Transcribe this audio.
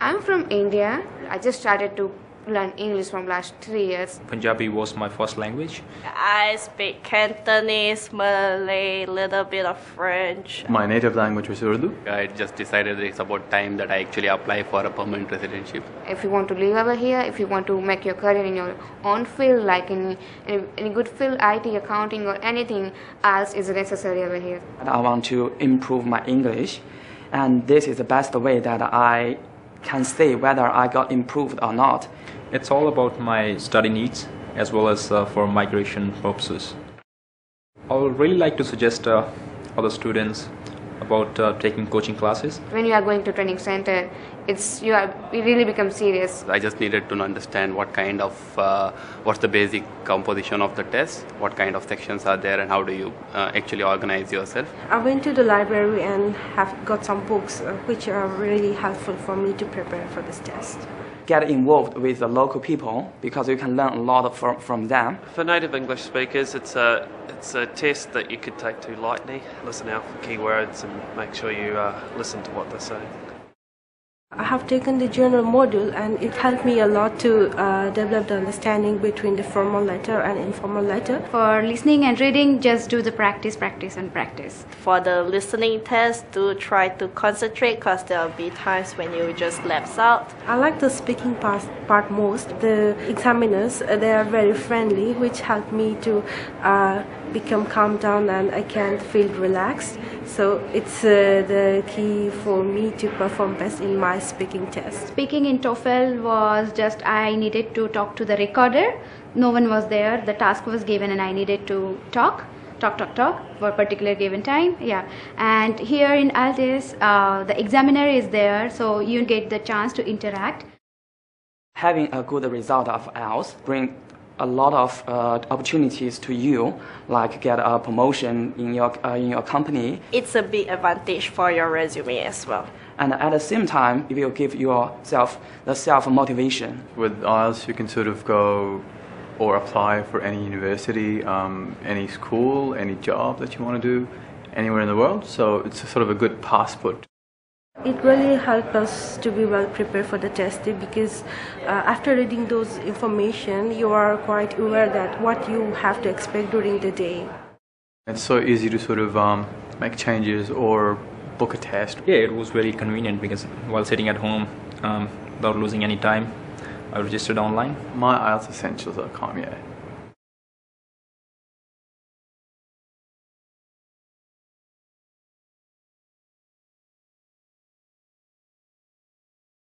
I'm from India. I just started to learn English from last 3 years. Punjabi was my first language. I speak Cantonese, Malay, little bit of French. My native language was Urdu. I just decided it's about time that I actually apply for a permanent residency. If you want to live over here, if you want to make your career in your own field, like in any good field, IT, accounting, or anything else is necessary over here. I want to improve my English, and this is the best way that I can say whether I got improved or not. It's all about my study needs as well as for migration purposes. I would really like to suggest other students about taking coaching classes. When you are going to training center, you really become serious. I just needed to understand what kind of, what's the basic composition of the test, what kind of sections are there, and how do you actually organize yourself. I went to the library and have got some books which are really helpful for me to prepare for this test. Get involved with the local people because you can learn a lot from them. For native English speakers, it's a test that you could take too lightly. Listen out for keywords and make sure you listen to what they're saying. I have taken the general module and it helped me a lot to develop the understanding between the formal letter and informal letter. For listening and reading, just do the practice and practice. For the listening test, do try to concentrate because there will be times when you just lapse out. I like the speaking part most. The examiners, they are very friendly, which helped me to become calm down and I can feel relaxed. So it's the key for me to perform best in my speaking test. Speaking in TOEFL was just I needed to talk to the recorder. No one was there. The task was given and I needed to talk for a particular given time. Yeah. And here in IELTS, the examiner is there, so you get the chance to interact. Having a good result of IELTS bring a lot of opportunities to you, like get a promotion in your company. It's a big advantage for your resume as well. And at the same time, it will give yourself the self-motivation. With IELTS, you can sort of go or apply for any university, any school, any job that you want to do anywhere in the world. So it's a sort of a good passport. It really helped us to be well prepared for the test because after reading those information, you are quite aware that what you have to expect during the day. It's so easy to sort of make changes or book a test. Yeah, it was very convenient because while sitting at home, without losing any time, I registered online. My IELTS essentials.com, yeah.